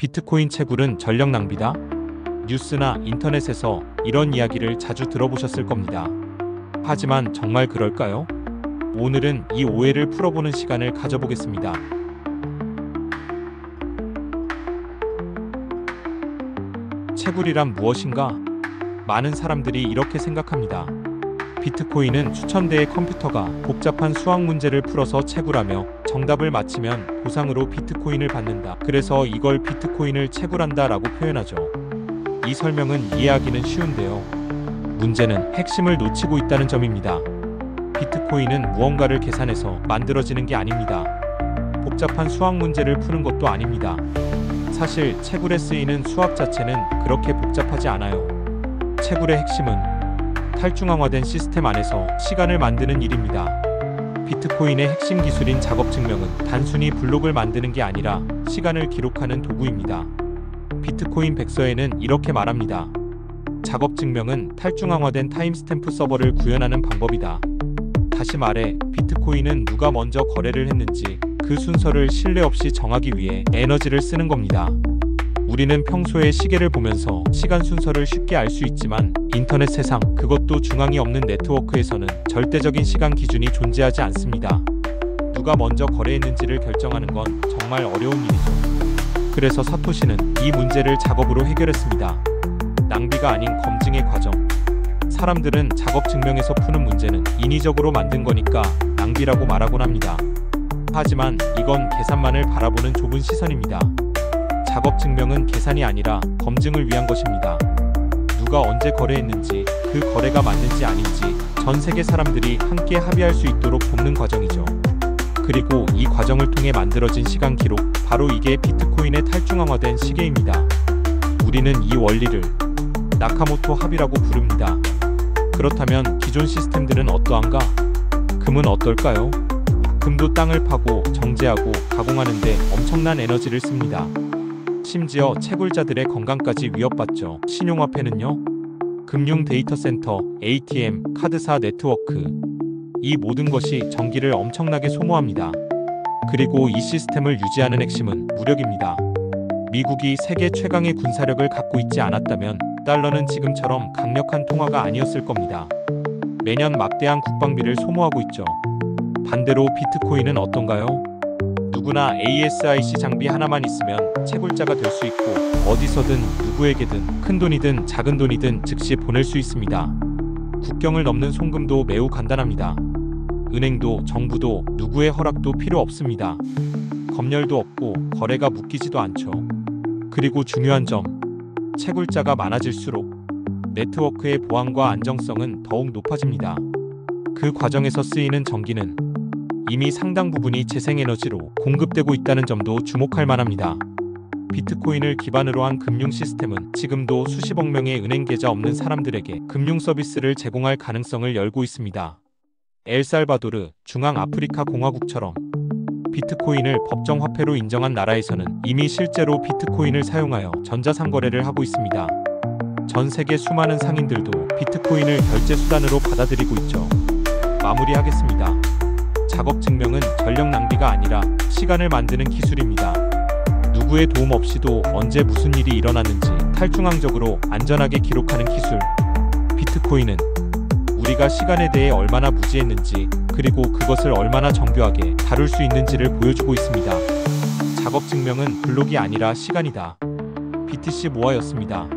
비트코인 채굴은 전력 낭비다? 뉴스나 인터넷에서 이런 이야기를 자주 들어보셨을 겁니다. 하지만 정말 그럴까요? 오늘은 이 오해를 풀어보는 시간을 가져보겠습니다. 채굴이란 무엇인가? 많은 사람들이 이렇게 생각합니다. 비트코인은 수천대의 컴퓨터가 복잡한 수학 문제를 풀어서 채굴하며 정답을 맞히면 보상으로 비트코인을 받는다. 그래서 이걸 비트코인을 채굴한다 라고 표현하죠. 이 설명은 이해하기는 쉬운데요. 문제는 핵심을 놓치고 있다는 점입니다. 비트코인은 무언가를 계산해서 만들어지는 게 아닙니다. 복잡한 수학 문제를 푸는 것도 아닙니다. 사실 채굴에 쓰이는 수학 자체는 그렇게 복잡하지 않아요. 채굴의 핵심은 탈중앙화된 시스템 안에서 시간을 만드는 일입니다. 비트코인의 핵심 기술인 작업 증명은 단순히 블록을 만드는 게 아니라 시간을 기록하는 도구입니다. 비트코인 백서에는 이렇게 말합니다. 작업 증명은 탈중앙화된 타임스탬프 서버를 구현하는 방법이다. 다시 말해, 비트코인은 누가 먼저 거래를 했는지 그 순서를 신뢰 없이 정하기 위해 에너지를 쓰는 겁니다. 우리는 평소에 시계를 보면서 시간 순서를 쉽게 알 수 있지만 인터넷 세상, 그것도 중앙이 없는 네트워크에서는 절대적인 시간 기준이 존재하지 않습니다. 누가 먼저 거래했는지를 결정하는 건 정말 어려운 일이죠. 그래서 사토시는 이 문제를 작업으로 해결했습니다. 낭비가 아닌 검증의 과정. 사람들은 작업 증명에서 푸는 문제는 인위적으로 만든 거니까 낭비라고 말하곤 합니다. 하지만 이건 계산만을 바라보는 좁은 시선입니다. 작업 증명은 계산이 아니라 검증을 위한 것입니다. 누가 언제 거래했는지, 그 거래가 맞는지 아닌지 전 세계 사람들이 함께 합의할 수 있도록 돕는 과정이죠. 그리고 이 과정을 통해 만들어진 시간 기록, 바로 이게 비트코인의 탈중앙화된 시계입니다. 우리는 이 원리를 나카모토 합의라고 부릅니다. 그렇다면 기존 시스템들은 어떠한가? 금은 어떨까요? 금도 땅을 파고 정제하고 가공하는데 엄청난 에너지를 씁니다. 심지어 채굴자들의 건강까지 위협받죠. 신용화폐는요? 금융 데이터 센터, ATM, 카드사 네트워크. 이 모든 것이 전기를 엄청나게 소모합니다. 그리고 이 시스템을 유지하는 핵심은 무력입니다. 미국이 세계 최강의 군사력을 갖고 있지 않았다면 달러는 지금처럼 강력한 통화가 아니었을 겁니다. 매년 막대한 국방비를 소모하고 있죠. 반대로 비트코인은 어떤가요? 누구나 ASIC 장비 하나만 있으면 채굴자가 될 수 있고 어디서든 누구에게든 큰돈이든 작은돈이든 즉시 보낼 수 있습니다. 국경을 넘는 송금도 매우 간단합니다. 은행도 정부도 누구의 허락도 필요 없습니다. 검열도 없고 거래가 묶이지도 않죠. 그리고 중요한 점, 채굴자가 많아질수록 네트워크의 보안과 안정성은 더욱 높아집니다. 그 과정에서 쓰이는 전기는 이미 상당 부분이 재생에너지로 공급되고 있다는 점도 주목할 만합니다. 비트코인을 기반으로 한 금융 시스템은 지금도 수십억 명의 은행 계좌 없는 사람들에게 금융 서비스를 제공할 가능성을 열고 있습니다. 엘살바도르, 중앙아프리카 공화국처럼 비트코인을 법정 화폐로 인정한 나라에서는 이미 실제로 비트코인을 사용하여 전자상거래를 하고 있습니다. 전 세계 수많은 상인들도 비트코인을 결제 수단으로 받아들이고 있죠. 마무리하겠습니다. 작업 증명은 전력 낭비가 아니라 시간을 만드는 기술입니다. 누구의 도움 없이도 언제 무슨 일이 일어났는지 탈중앙적으로 안전하게 기록하는 기술. 비트코인은 우리가 시간에 대해 얼마나 무지했는지, 그리고 그것을 얼마나 정교하게 다룰 수 있는지를 보여주고 있습니다. 작업 증명은 블록이 아니라 시간이다. BTC 모아였습니다.